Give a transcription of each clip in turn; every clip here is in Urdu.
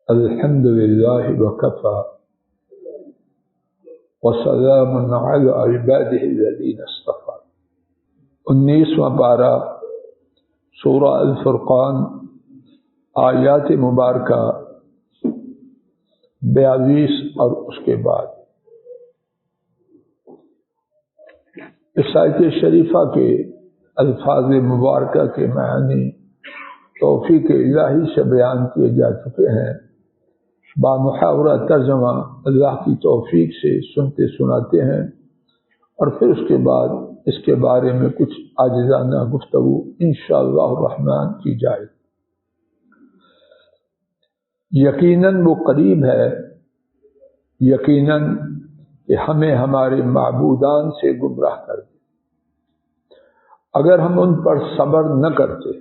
الحمد للہ وکفی وسلام علی عبادہ الذین اصطفی۔ 19واں پارہ سورہ الفرقان، آیات مبارکہ 42 اور اس کے بعد۔ اس آیت شریفہ کے الفاظ مبارکہ کے معنی توفیق الہی سے بیان کیے جا چکے ہیں۔ بامحاورہ ترجمہ اللہ کی توفیق سے سنتے سناتے ہیں، اور پھر اس کے بعد اس کے بارے میں کچھ عاجزانہ گفتگو انشاءاللہ الرحمن کی جائے۔ یقیناً وہ قریب ہے، یقیناً کہ ہمیں ہمارے معبودان سے گمراہ کر دے اگر ہم ان پر صبر نہ کرتے،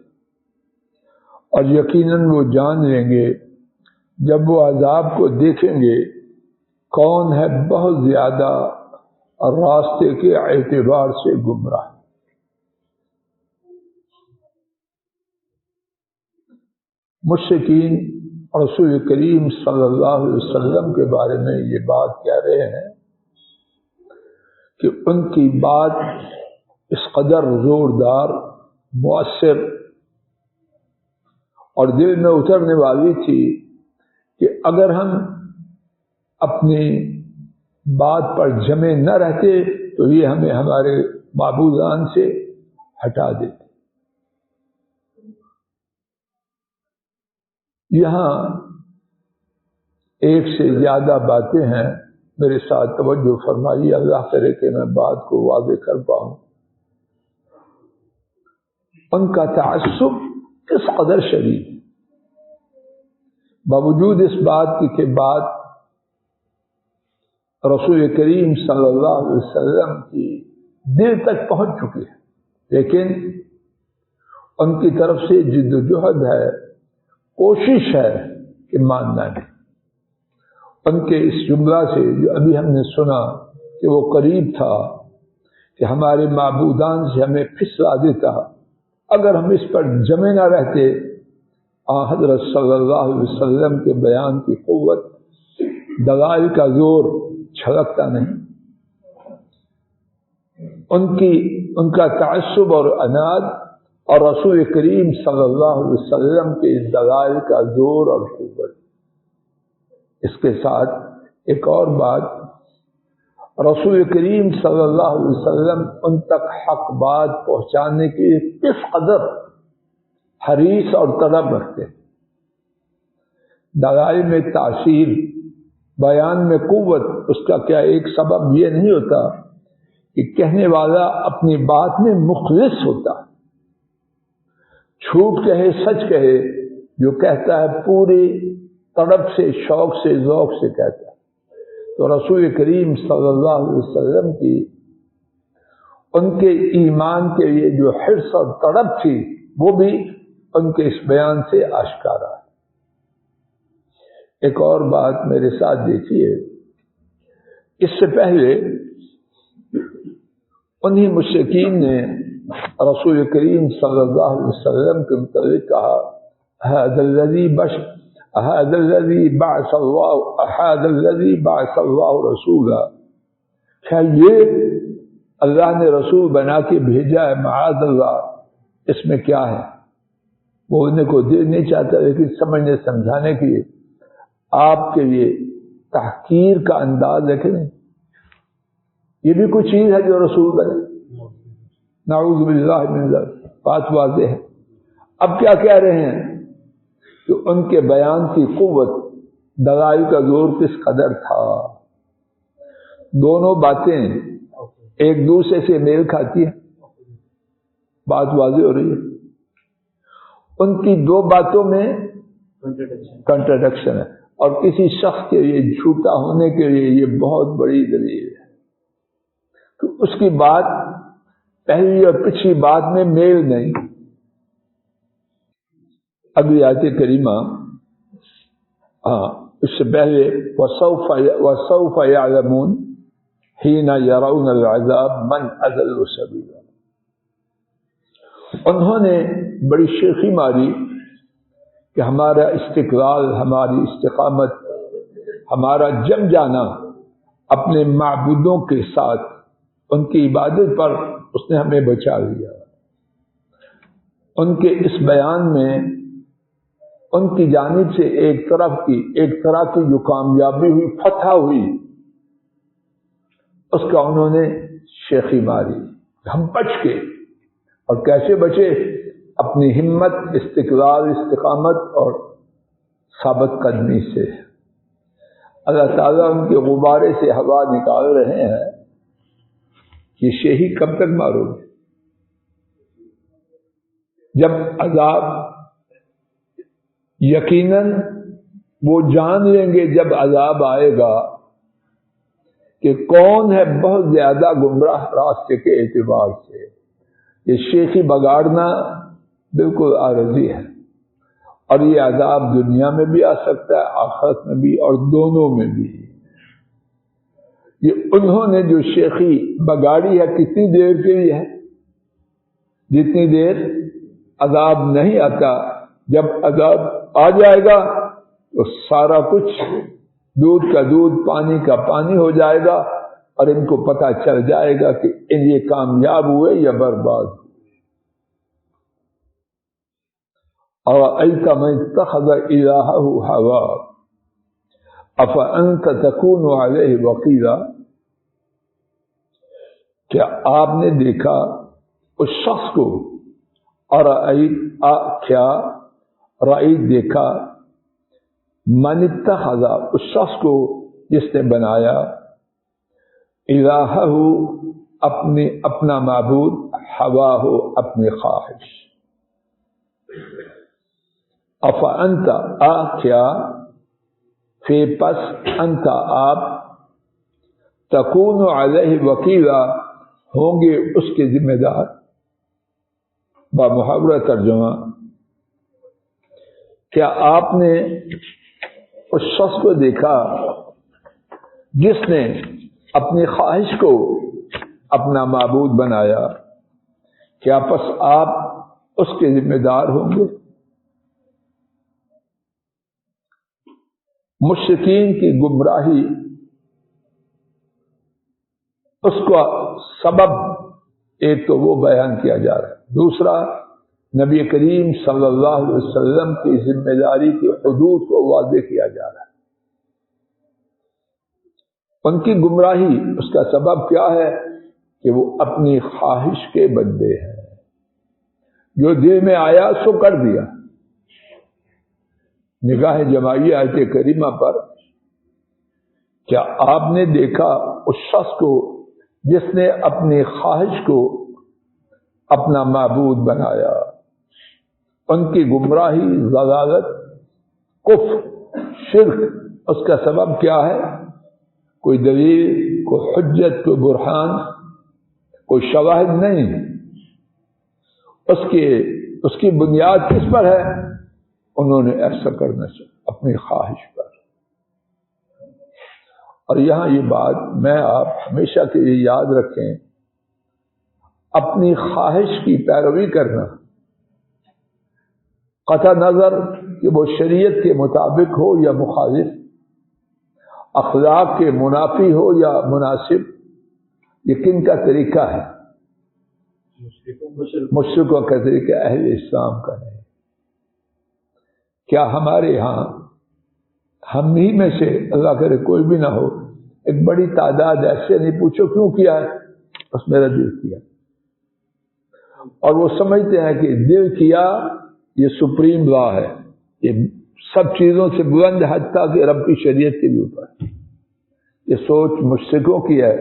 اور یقیناً وہ جان لیں گے جب وہ عذاب کو دیکھیں گے کون ہے بہت زیادہ راستے کے اعتبار سے گمراہ۔ مشرکین رسول کریم صلی اللہ علیہ وسلم کے بارے میں یہ بات کہہ رہے ہیں کہ ان کی بات اس قدر زوردار، مؤثر اور دل میں اترنے والی تھی کہ اگر ہم اپنی بات پر جمے نہ رہتے تو یہ ہمیں ہمارے معبودان سے ہٹا دیتے۔ یہاں ایک سے زیادہ باتیں ہیں، میرے ساتھ توجہ فرمائیے، اللہ کرے کہ میں بات کو واضح کر پاؤں۔ ان کا تعصب کس قدر شدید ہے، باوجود اس بات کی کہ بات رسول کریم صلی اللہ علیہ وسلم کی دل تک پہنچ چکی ہے، لیکن ان کی طرف سے جد و جہد ہے، کوشش ہے کہ ماننا نہیں۔ ان کے اس جملہ سے جو ابھی ہم نے سنا کہ وہ قریب تھا کہ ہمارے معبودان سے ہمیں پھسلا دیتا اگر ہم اس پر جمے نہ رہتے، حضرت صلی اللہ علیہ وسلم کے بیان کی قوت، دلائل کا زور چھلکتا نہیں۔ ان کا تعصب اور عناد اور رسول کریم صلی اللہ علیہ وسلم کے دلائل کا زور اور قوت۔ اس کے ساتھ ایک اور بات، رسول کریم صلی اللہ علیہ وسلم ان تک حق بات پہنچانے کی کس قدر حریص اور طلب رکھتے ہیں۔ دلائل میں تاثیر، بیان میں قوت، اس کا کیا ایک سبب یہ نہیں ہوتا کہ کہنے والا اپنی بات میں مخلص ہوتا، جھوٹ کہے سچ کہے، جو کہتا ہے پوری طرف سے، شوق سے، ذوق سے کہتا ہے۔ تو رسول کریم صلی اللہ علیہ وسلم کی ان کے ایمان کے لیے جو حرص اور طلب تھی وہ بھی ان کے اس بیان سے آشکارا ہے۔ ایک اور بات میرے ساتھ دیکھیے، اس سے پہلے انہی مشرکین نے رسول کریم صلی اللہ علیہ وسلم کے متعلق کہا، هذا الذي بعث الله رسولا، کیا یہ اللہ نے رسول بنا کے بھیجا ہے؟ معاذ اللہ، اس میں کیا ہے؟ بولنے کو دل نہیں چاہتا، لیکن سمجھنے سمجھانے کے لیے آپ کے لیے تحقیر کا انداز دیکھیں، یہ بھی کوئی چیز ہے جو رسول بنے؟ نعوذ باللہ من ذلک، بات واضح ہے۔ اب کیا کہہ رہے ہیں کہ ان کے بیان کی قوت، دلائل کا زور کس قدر تھا۔ دونوں باتیں ایک دوسرے سے میل کھاتی ہیں، بات واضح ہو رہی ہے۔ ان کی دو باتوں میں کنٹراڈکشن ہے، اور کسی شخص کے لیے جھوٹا ہونے کے لیے یہ بہت بڑی دلیل ہے کہ اس کی بات پہلی اور پچھلی بات میں میل نہیں۔ اگلی آیت کریمہ، اس سے پہلے وَسَوْفَ يَعْلَمُونَ حِينَ يَرَوْنَ الْعَذَابَ مَنْ أَضَلُّ سَبِيلًا۔ انہوں نے بڑی شیخی ماری کہ ہمارا استقلال، ہماری استقامت، ہمارا جم جانا اپنے معبودوں کے ساتھ ان کی عبادت پر اس نے ہمیں بچا لیا۔ ان کے اس بیان میں ان کی جانب سے ایک طرح کی جو کامیابی ہوئی، فتح ہوئی، اس کا انہوں نے شیخی ماری۔ ہم بچ کے، اور کیسے بچے؟ اپنی ہمت، استقلال، استقامت اور ثابت قدمی سے۔ اللہ تعالیٰ ان کے غبارے سے ہوا نکال رہے ہیں۔ یہ شیخی کب تک مارو گے؟ جب عذاب، یقیناً وہ جان لیں گے جب عذاب آئے گا کہ کون ہے بہت زیادہ گمراہ راستے کے اعتبار سے۔ یہ شیخی بگاڑنا بالکل عارضی ہے، اور یہ عذاب دنیا میں بھی آ سکتا ہے، آخرت میں بھی، اور دونوں میں بھی۔ یہ انہوں نے جو شیخی بگاڑی ہے کتنی دیر کے لیے ہے؟ جتنی دیر عذاب نہیں آتا۔ جب عذاب آ جائے گا تو سارا کچھ دودھ کا دودھ، پانی کا پانی ہو جائے گا، اور ان کو پتہ چل جائے گا کہ ان یہ کامیاب ہوئے یا برباد ہوئے۔ أَرَأَيْتَ مَنِ اتَّخَذَ إِلَٰهَهُ هَوَاهُ أَفَأَنتَ تَكُونُ عَلَيْهِ وَكِيلًا؟ کیا آپ نے دیکھا اس شخص کو؟ کیا رأیت دیکھا؟ من اتخذ، اس شخص کو جس نے بنایا، الہہ اپنا معبود، ہواہ اپنی خواہش۔ افانت، کیا، فی پس، انت آپ، تکون علیہ وکیلا، ہوں گے اس کے ذمہ دار۔ بامحاورہ ترجمہ، کیا آپ نے اس شخص کو دیکھا جس نے اپنی خواہش کو اپنا معبود بنایا؟ کیا پس آپ اس کے ذمہ دار ہوں گے؟ مشرکین کی گمراہی، اس کا سبب ایک تو وہ بیان کیا جا رہا ہے، دوسرا نبی کریم صلی اللہ علیہ وسلم کی ذمہ داری کی حدود کو واضح کیا جا رہا ہے۔ ان کی گمراہی، اس کا سبب کیا ہے؟ کہ وہ اپنی خواہش کے بندے ہیں، جو دل میں آیا سو کر دیا۔ نگاہ جمائی آیت کریمہ پر، کیا آپ نے دیکھا اس شخص کو جس نے اپنی خواہش کو اپنا معبود بنایا؟ ان کی گمراہی، ضلالت، کفر، شرک، اس کا سبب کیا ہے؟ کوئی دلیل، کوئی حجت، کوئی برہان، کوئی شواہد نہیں۔ اس کی بنیاد کس پر ہے؟ انہوں نے ایسا کرنا چاہا اپنی خواہش پر۔ اور یہاں یہ بات میں آپ ہمیشہ کے لیے یاد رکھیں، اپنی خواہش کی پیروی کرنا، قطع نظر کہ وہ شریعت کے مطابق ہو یا مخالف، اخلاق کے منافی ہو یا مناسب، یہ کن کا طریقہ ہے؟ مشرکوں کا طریقہ، اہل اسلام کا نہیں۔ کیا ہمارے ہاں، ہم ہی میں سے، اللہ کرے کوئی بھی نہ ہو، ایک بڑی تعداد ایسے نہیں، پوچھو کیوں کیا ہے؟ بس میرا دل کیا، اور وہ سمجھتے ہیں کہ دل کیا یہ سپریم لا ہے، یہ سب چیزوں سے بلند، حتیٰ کہ رب کی شریعت کے بھی اوپر۔ یہ سوچ مشرکوں کی ہے،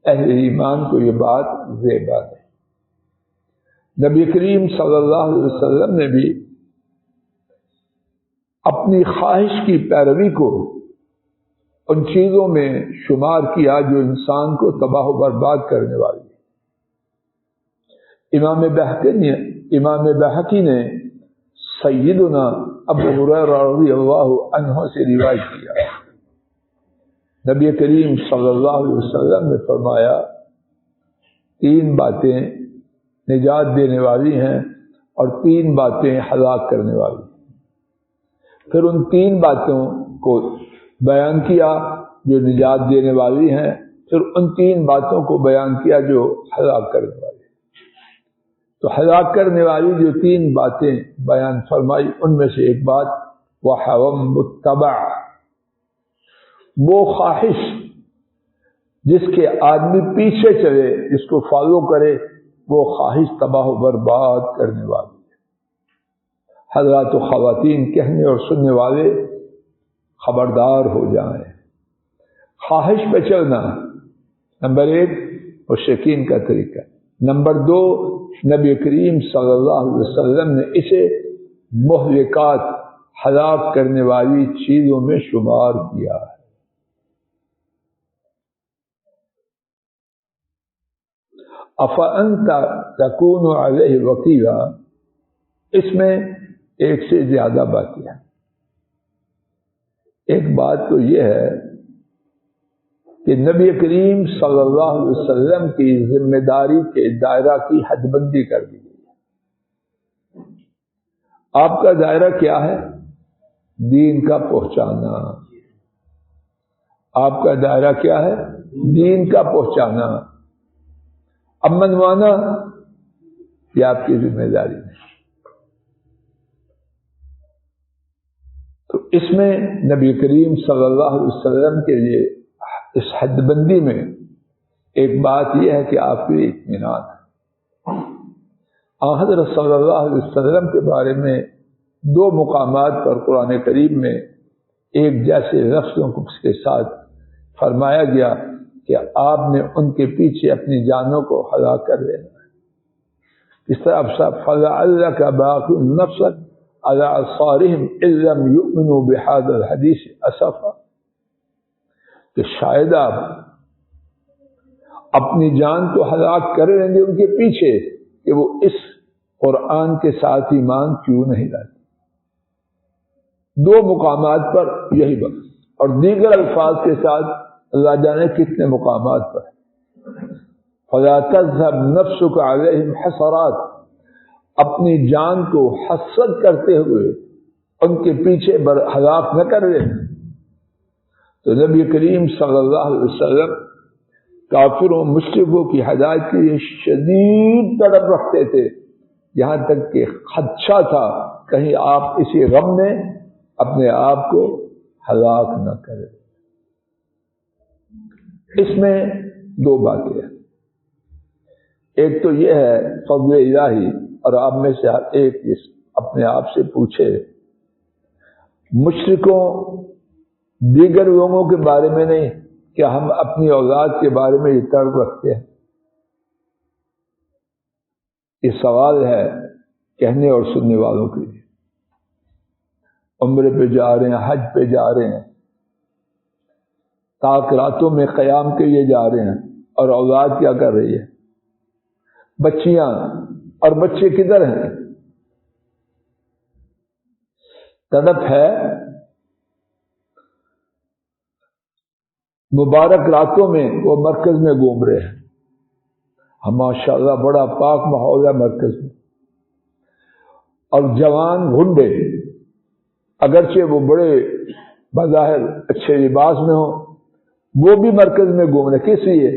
اہل ایمان کو یہ بات زیبا ہے۔ نبی کریم صلی اللہ علیہ وسلم نے بھی اپنی خواہش کی پیروی کو ان چیزوں میں شمار کیا جو انسان کو تباہ و برباد کرنے والی ہے۔ امام بحقی نے سیدنا ابو ہریرہ رضی اللہ عنہ سے روایت کیا، نبی کریم صلی اللہ علیہ وسلم نے فرمایا، تین باتیں نجات دینے والی ہیں اور تین باتیں ہلاک کرنے والی ہیں۔ پھر ان 3 باتوں کو بیان کیا جو نجات دینے والی ہیں، پھر ان 3 باتوں کو بیان کیا جو ہلاک کرنے والی ہیں۔ تو ہلاک کرنے والی جو 3 باتیں بیان فرمائی، ان میں سے ایک بات وَحَوًى مُتَّبَعَ، وہ خواہش جس کے آدمی پیچھے چلے، جس کو فالو کرے، وہ خواہش تباہ و برباد کرنے والی ہے۔ حضرات و خواتین، کہنے اور سننے والے خبردار ہو جائیں۔ خواہش پہ چلنا نمبر 1 مشرکین کا طریقہ، نمبر 2 نبی کریم صلی اللہ علیہ وسلم نے اسے مہلکات، ہلاک کرنے والی چیزوں میں شمار کیا ہے۔ افانت تکون علیہ وکیلا، اس میں ایک سے زیادہ باتیں ہیں۔ ایک بات تو یہ ہے کہ نبی کریم صلی اللہ علیہ وسلم کی ذمہ داری کے دائرہ کی حد بندی کر دی گئی ہے۔ آپ کا دائرہ کیا ہے؟ دین کا پہنچانا۔ آپ کا دائرہ کیا ہے؟ دین کا پہنچانا۔ اب منوانا یہ آپ کی ذمہ داری ہے۔ تو اس میں نبی کریم صلی اللہ علیہ وسلم کے لیے اس حد بندی میں ایک بات یہ ہے کہ آپ کی اطمینان ہے۔ حضرت صلی اللہ علیہ وسلم کے بارے میں 2 مقامات پر قرآن کریم میں ایک جیسے لفظوں کے ساتھ فرمایا گیا کہ آپ نے ان کے پیچھے اپنی جانوں کو ہلاک کر دینا ہے۔ اس طرح فَلَعَلَّكَ بَاخِعٌ نَفْسَكَ عَلَىٰ آثَارِهِمْ إِن لَّمْ يُؤْمِنُوا بِهَٰذَا الْحَدِيثِ أَسَفًا، کہ شاید آپ اپنی جان کو ہلاک کر لیں گے ان کے پیچھے کہ وہ اس قرآن کے ساتھ ایمان کیوں نہیں لاتے۔ 2 مقامات پر یہی بات، اور دیگر الفاظ کے ساتھ اللہ جانے کتنے مقامات پر۔ فَلَا تَذْهَبْ نَفْسُكَ عَلَيْهِمْ حَسَرَاتٍ، اپنی جان کو حسرت کرتے ہوئے ان کے پیچھے ہلاک نہ کر لینا۔ تو نبی کریم صلی اللہ علیہ وسلم کافروں مشرکوں کی ہدایت کے لیے شدید طلب رکھتے تھے، یہاں تک کہ خدشہ تھا کہیں آپ اسی غم میں اپنے آپ کو ہلاک نہ کریں۔ اس میں 2 باتیں ہیں۔ ایک تو یہ ہے فضل الہی، اور آپ میں سے ایک اپنے آپ سے پوچھے مشرکوں دیگر لوگوں کے بارے میں نہیں، کیا ہم اپنی اولاد کے بارے میں یہ طلب رکھتے ہیں؟ یہ سوال ہے کہنے اور سننے والوں کے لیے۔ عمرے پہ جا رہے ہیں، حج پہ جا رہے ہیں، تاک راتوں میں قیام کے لیے جا رہے ہیں، اور اولاد کیا کر رہی ہے؟ بچیاں اور بچے کدھر ہیں؟ تڑپ ہے مبارک راتوں میں وہ مرکز میں گھوم رہے ہیں، ماشاءاللہ بڑا پاک ماحول ہے مرکز میں، اور جوان گھنڈے اگرچہ وہ بڑے بظاہر اچھے لباس میں ہوں، وہ بھی مرکز میں گھوم رہے۔ کس لیے؟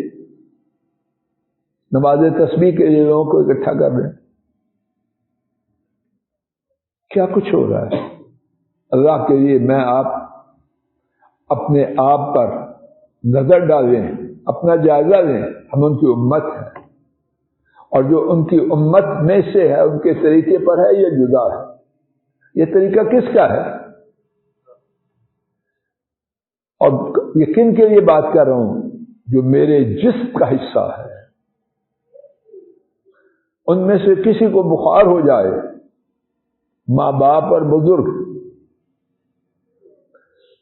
نماز تسبیح کے لیے لوگوں کو اکٹھا کر رہے ہیں۔ کیا کچھ ہو رہا ہے؟ اللہ کے لیے میں آپ اپنے آپ پر نظر ڈالیں، اپنا جائزہ لیں۔ ہم ان کی امت ہیں، اور جو ان کی امت میں سے ہے ان کے طریقے پر ہے یا جدا ہے؟ یہ طریقہ کس کا ہے؟ اور یہ کن کے لیے بات کر رہا ہوں؟ جو میرے جسم کا حصہ ہے۔ ان میں سے کسی کو بخار ہو جائے، ماں باپ اور بزرگ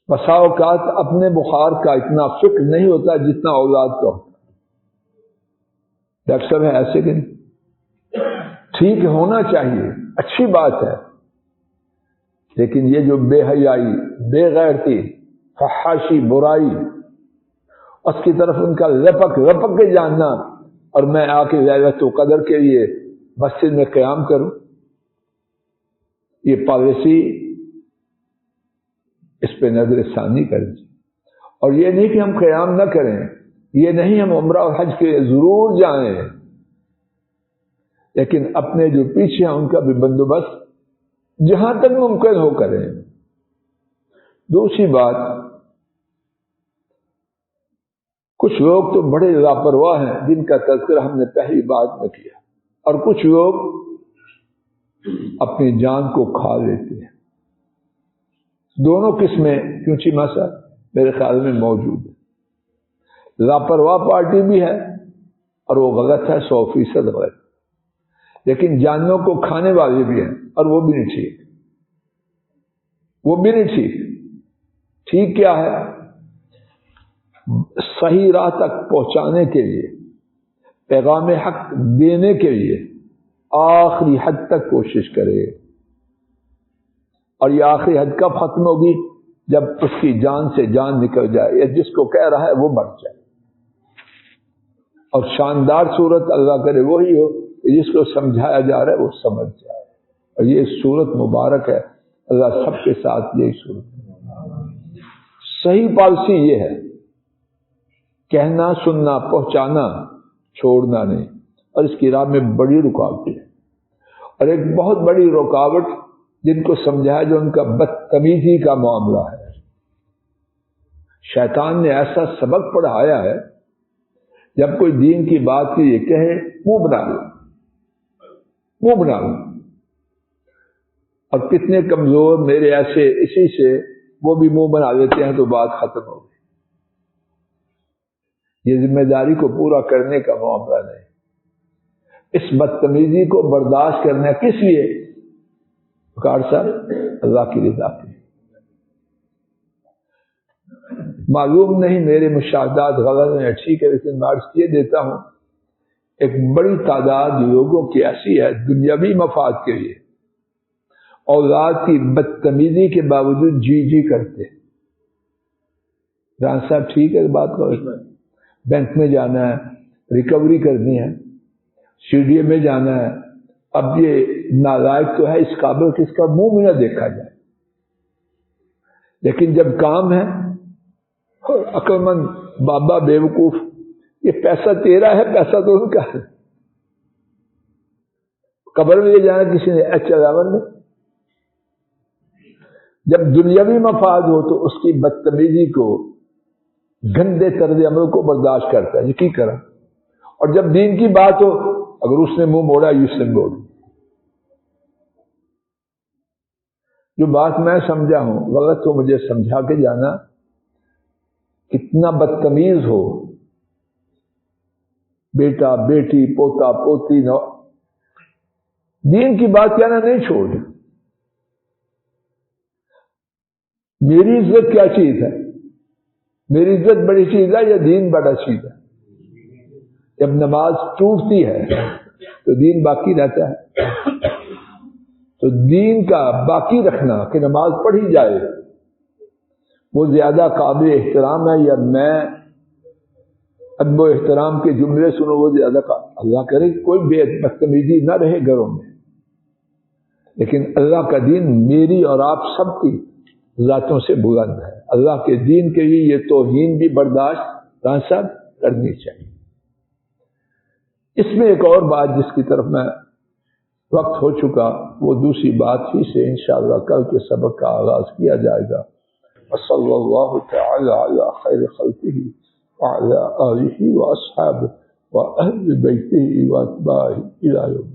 بسا اوقات اپنے بخار کا اتنا فکر نہیں ہوتا جتنا اولاد کا ہوتا۔ ڈاکٹر صاحب ایسے کہ نہیں، ٹھیک ہونا چاہیے، اچھی بات ہے، لیکن یہ جو بے حیائی، بے غیرتی، فحاشی، برائی، اس کی طرف ان کا لپک کے جاننا، اور میں آ کے لیلۃ القدر کے لیے مسجد میں قیام کروں، یہ پالیسی اس پہ نظر ثانی کریں. اور یہ نہیں کہ ہم قیام نہ کریں، یہ نہیں ہم عمرہ اور حج کے ضرور جائیں، لیکن اپنے جو پیچھے ہیں ان کا بھی بندوبست جہاں تک ممکن ہو کریں. دوسری بات، کچھ لوگ تو بڑے لاپرواہ ہیں جن کا تذکرہ ہم نے پہلی بات میں کیا، اور کچھ لوگ اپنی جان کو کھا لیتے ہیں. دونوں قسمیں کیونچہ مسئلہ میرے خیال میں موجود ہے. لاپرواہ پارٹی بھی ہے اور وہ غلط ہے، 100% غلط. لیکن جانوں کو کھانے والے بھی ہیں اور وہ بھی نہیں ٹھیک، وہ بھی نہیں ٹھیک. ٹھیک کیا ہے؟ صحیح راہ تک پہنچانے کے لیے، پیغام حق دینے کے لیے آخری حد تک کوشش کرے. اور یہ آخری حد کب ختم ہوگی؟ جب اس کی جان سے جان نکل جائے، یا جس کو کہہ رہا ہے وہ مر جائے. اور شاندار صورت اللہ کرے وہی ہو کہ جس کو سمجھایا جا رہا ہے وہ سمجھ جائے. اور یہ صورت مبارک ہے، اللہ سب کے ساتھ یہی صورت ہے. صحیح پالیسی یہ ہے، کہنا سننا پہنچانا، چھوڑنا نہیں. اور اس کی راہ میں بڑی رکاوٹیں ہیں، اور ایک بہت بڑی رکاوٹ جن کو سمجھایا جو ان کا بدتمیزی کا معاملہ ہے. شیطان نے ایسا سبق پڑھایا ہے، جب کوئی دین کی بات کی یہ کہے منہ بنا لو، منہ بنا لو. اور کتنے کمزور میرے ایسے اسی سے وہ بھی منہ بنا لیتے ہیں تو بات ختم ہو گئی. یہ ذمہ داری کو پورا کرنے کا معاملہ نہیں. اس بدتمیزی کو برداشت کرنا کس لیے؟ کار صاحب اللہ کی رضا کے. معلوم نہیں میرے مشاہدات غلط ہیں ٹھیک ہے، لیکن میں عرض یہ دیتا ہوں ایک بڑی تعداد لوگوں کی ایسی ہے دنیاوی مفاد کے لیے اولاد کی بدتمیزی کے باوجود جی جی کرتے. ران صاحب ٹھیک ہے بات کرو، بینک میں جانا ہے، ریکوری کرنی ہے، سی ڈی اے میں جانا ہے. اب یہ نالائق تو ہے اس قابل کہ اس کا منہ بھی نہ دیکھا جائے، لیکن جب کام ہے، عقل مند بابا بیوقوف، یہ پیسہ تیرا ہے، پیسہ تو ان کا ہے. قبر میں یہ جانا کسی نے H11 میں. جب دنیاوی مفاد ہو تو اس کی بدتمیزی کو، گندے طرز عمل کو برداشت کرتا ہے، یہ کی کرا. اور جب دین کی بات ہو، اگر اس نے منہ موڑا اس نے موڑ. جو بات میں سمجھا ہوں غلط تو مجھے سمجھا کے جانا. کتنا بدتمیز ہو بیٹا بیٹی پوتا پوتی نو، دین کی بات کہنا نہیں چھوڑ. میری عزت کیا چیز ہے؟ میری عزت بڑی چیز ہے یا دین بڑا چیز ہے؟ جب نماز ٹوٹتی ہے تو دین باقی رہتا ہے. تو دین کا باقی رکھنا کہ نماز پڑھی جائے وہ زیادہ قابل احترام ہے، یا میں ادب و احترام کے جملے سنو وہ زیادہ اللہ کرے کوئی بے بدتمیزی نہ رہے گھروں میں. لیکن اللہ کا دین میری اور آپ سب کی ذاتوں سے بلند ہے. اللہ کے دین کے لیے یہ توہین بھی برداشت صاحب کرنی چاہیے. اس میں ایک اور بات جس کی طرف میں وقت ہو چکا، وہ دوسری بات ہی سے انشاءاللہ کل کے سبق کا آغاز کیا جائے گا. وصلی اللہ تعالی علی خیر خلقہ وعلی آلہ واصحابہ واہل بیتہ واتباعہ الی یوم